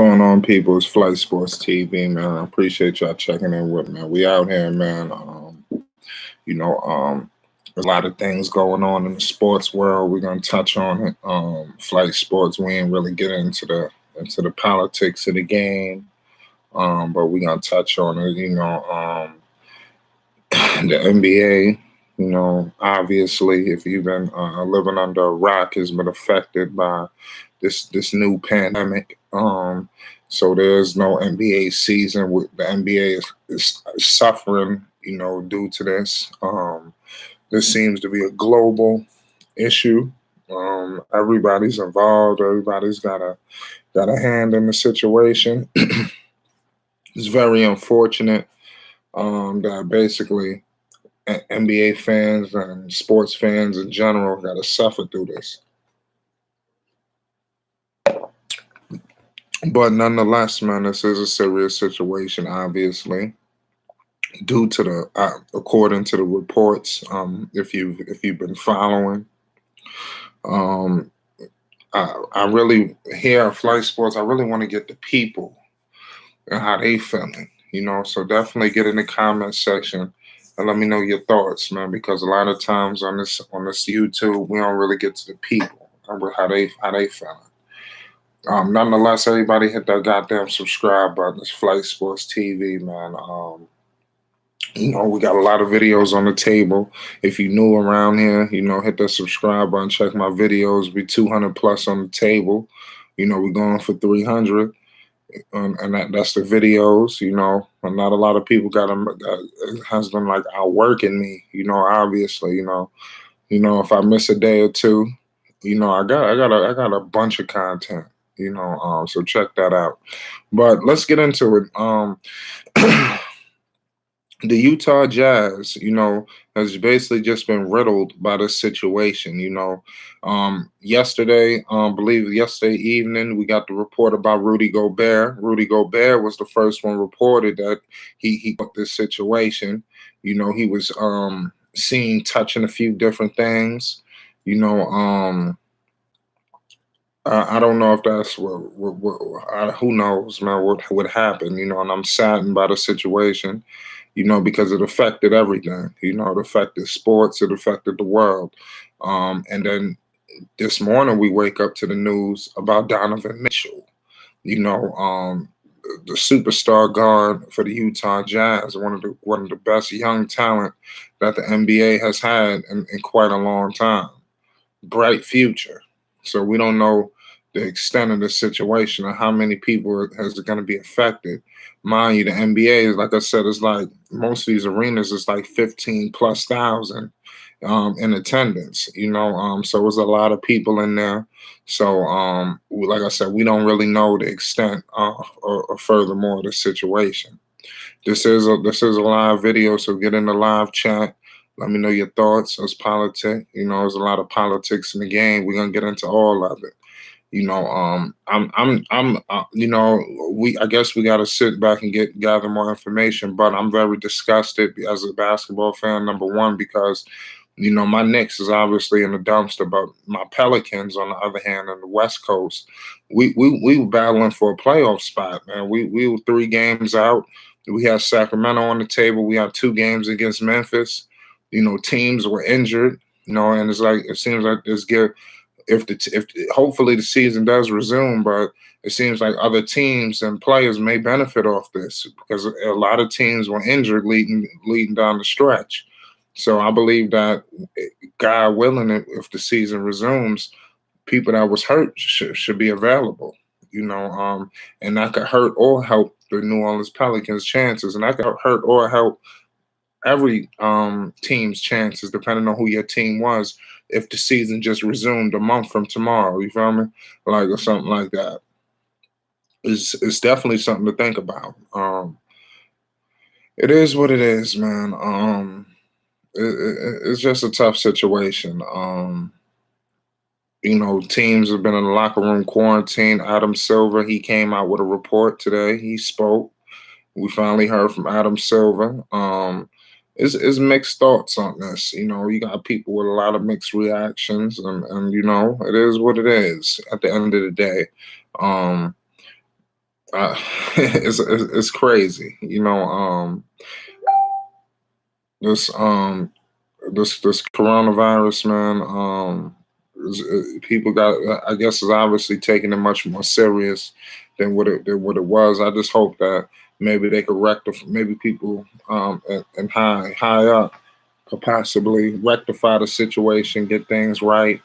going on, people? It's Flight Sports TV, man. I appreciate y'all checking in with me. We out here, man. You know, there's a lot of things going on in the sports world. We're gonna touch on it. Flight Sports. We ain't really get into the politics of the game, but we're gonna touch on it. The NBA. Obviously, if you've been living under a rock, has been affected by this new pandemic. So there's no NBA season. The NBA is suffering, due to this. This seems to be a global issue. Everybody's involved. Everybody's got a hand in the situation. It's very unfortunate that basically NBA fans and sports fans in general got to suffer through this. But nonetheless, man, this is a serious situation, obviously, due to according to the reports. If you've been following, um, I really here at Flight Sports, I really want to get the people and how they feeling. So definitely get in the comment section and let me know your thoughts, man. Because a lot of times on this YouTube, we don't really get to the people how they feeling. Nonetheless, everybody hit that goddamn subscribe button. It's Flight Sports TV, man. We got a lot of videos on the table. If you're new around here, hit that subscribe button. Check my videos. Be 200 plus on the table. We're going for 300, and that's the videos. And not a lot of people has been like outworking me. Obviously, if I miss a day or two, I got a bunch of content. So check that out. But let's get into it. The Utah Jazz, has basically just been riddled by this situation. Yesterday, believe yesterday evening, we got the report about Rudy Gobert. Rudy Gobert was the first one reported that he got this situation. He was seen touching a few different things. I don't know if that's who knows, man, what would happen, and I'm saddened by the situation, because it affected everything, it affected sports, it affected the world. And then this morning we wake up to the news about Donovan Mitchell, the superstar guard for the Utah Jazz, one of the best young talent that the NBA has had in quite a long time. Bright future. So we don't know the extent of the situation or how many people is going to be affected. Mind you, the NBA is, like I said, it's like most of these arenas is like 15 plus thousand in attendance. So there's a lot of people in there. So like I said, we don't really know the extent or furthermore the situation. This is a live video, so get in the live chat. Let me know your thoughts. It's politics. There's a lot of politics in the game. We're gonna get into all of it. I guess we got to sit back and gather more information. But I'm very disgusted as a basketball fan. Number one, because my Knicks is obviously in the dumpster, but my Pelicans, on the other hand, on the West Coast, we were battling for a playoff spot, man. We were 3 games out. We had Sacramento on the table. We had 2 games against Memphis. Teams were injured. And it's like it seems like this gear. If hopefully the season does resume, but it seems like other teams and players may benefit off this because a lot of teams were injured leading down the stretch. So I believe that, God willing, if the season resumes, people that was hurt should be available. And that could hurt or help the New Orleans Pelicans' chances, and that could hurt or help every team's chances, depending on who your team was, if the season just resumed a month from tomorrow. You feel me? Or something like that. It's definitely something to think about. It is what it is, man. It's just a tough situation. Teams have been in the locker room quarantine. Adam Silver, he came out with a report today. He spoke. We finally heard from Adam Silver. It's mixed thoughts on this. You got people with a lot of mixed reactions, and it is what it is at the end of the day. uh, it's crazy. This this coronavirus, man. People got, I guess, is obviously taking it much more serious than what it was. I just hope that maybe they could rectify. Maybe people and high up could possibly rectify the situation, get things right,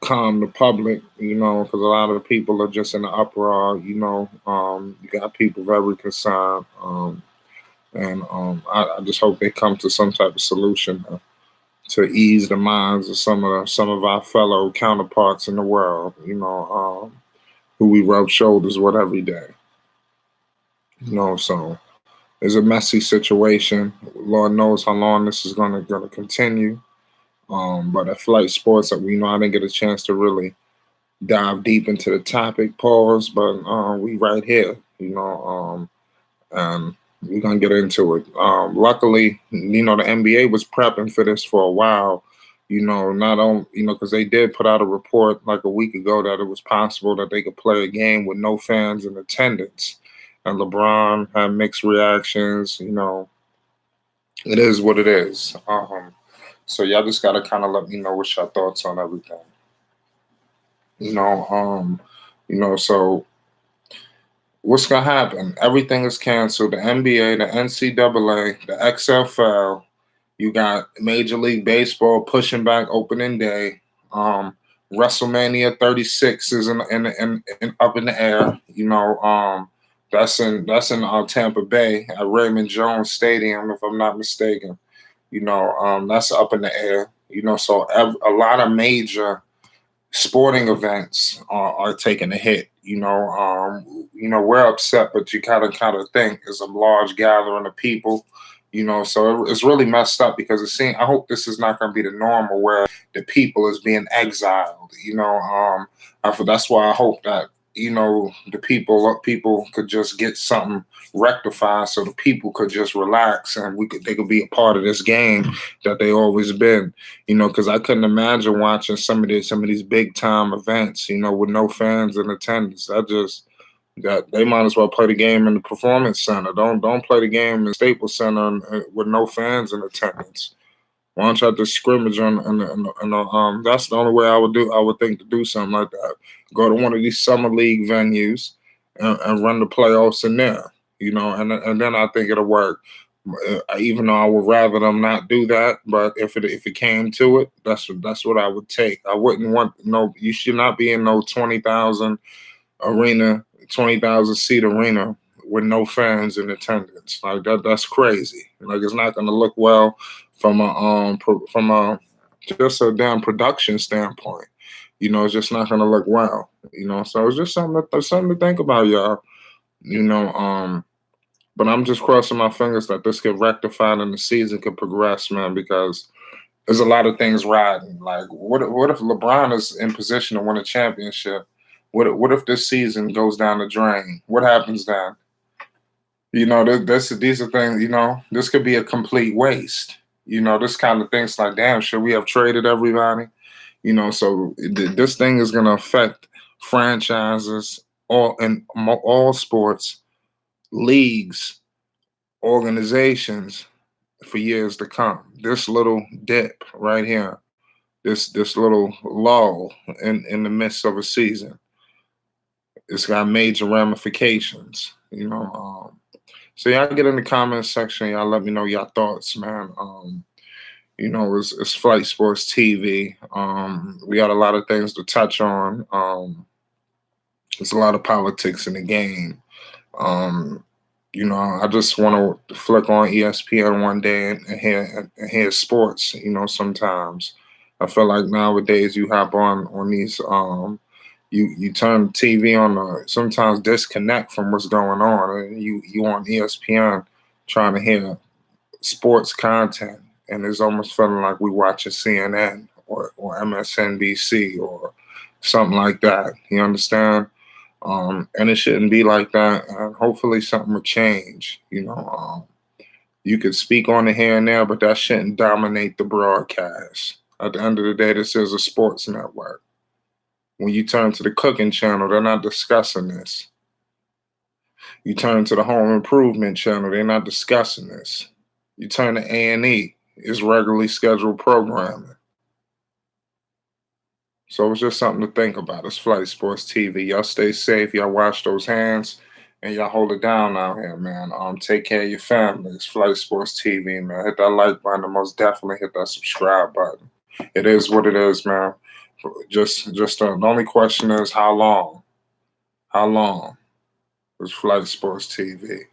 calm the public. Because a lot of the people are just in the uproar. You got people very concerned. I just hope they come to some type of solution to ease the minds of some of our fellow counterparts in the world, who we rub shoulders with every day. So it's a messy situation. Lord knows how long this is gonna continue. But at Flight Sports, I didn't get a chance to really dive deep into the topic, pause, but we right here, and we're gonna get into it. Luckily, the NBA was prepping for this for a while. Not only because they did put out a report like a week ago that it was possible that they could play a game with no fans in attendance, and LeBron had mixed reactions. It is what it is. So y'all just gotta kind of let me know what's your thoughts on everything. You know, um, so what's gonna happen? Everything is canceled. The NBA, the NCAA, the XFL. You got Major League Baseball pushing back opening day. WrestleMania 36 is in up in the air. That's in Tampa Bay at Raymond Jones Stadium, if I'm not mistaken. That's up in the air. So a lot of major sporting events are taking a hit. We're upset, but you kind of think it's a large gathering of people. So it's really messed up because it seems. I hope this is not going to be the normal where the people is being exiled. That's why I hope that the people could just get something rectified, so the people could just relax and they could be a part of this game that they always been. Because I couldn't imagine watching some of these big time events, with no fans in attendance. That they might as well play the game in the performance center. Don't play the game in the Staples Center with no fans in attendance. Why don't y'all just scrimmage that's the only way I would think to do something like that. Go to one of these summer league venues and run the playoffs in there. And then I think it'll work. Even though I would rather them not do that, but if it came to it, that's what I would take. I wouldn't want no. You should not be in no arena, 20,000 seat arena with no fans in attendance. Like that's crazy. Like it's not going to look well from a just a damn production standpoint. It's just not going to look well. So it's just something to think about, y'all. You know, but I'm just crossing my fingers that this get rectified and the season could progress, man, because there's a lot of things riding. Like, what if LeBron is in position to win a championship? What if this season goes down the drain? What happens then? These are things. This could be a complete waste. This kind of things like, damn, should we have traded everybody? So this thing is going to affect franchises all sports, leagues, organizations for years to come. This little dip right here, this little lull in the midst of a season, it's got major ramifications. So y'all get in the comments section. Y'all let me know your thoughts, man. It's Flight Sports TV. We got a lot of things to touch on. There's a lot of politics in the game. I just want to flick on ESPN one day and hear sports. Sometimes I feel like nowadays you hop on these. You turn the TV on, sometimes disconnect from what's going on, and you on ESPN trying to hear sports content, and it's almost feeling like we watching CNN or MSNBC or something like that. You understand? And it shouldn't be like that. And hopefully something will change. You could speak on it here and there, but that shouldn't dominate the broadcast. At the end of the day, this is a sports network. When you turn to the cooking channel, they're not discussing this. You turn to the Home Improvement Channel, they're not discussing this. You turn to A&E, it's regularly scheduled programming. So it's just something to think about. It's Flight Sports TV. Y'all stay safe. Y'all wash those hands, and y'all hold it down out here, man. Take care of your family. It's Flight Sports TV, man. Hit that like button, and most definitely hit that subscribe button. It is what it is, man. The only question is how long? How long? It's Flight Sports TV.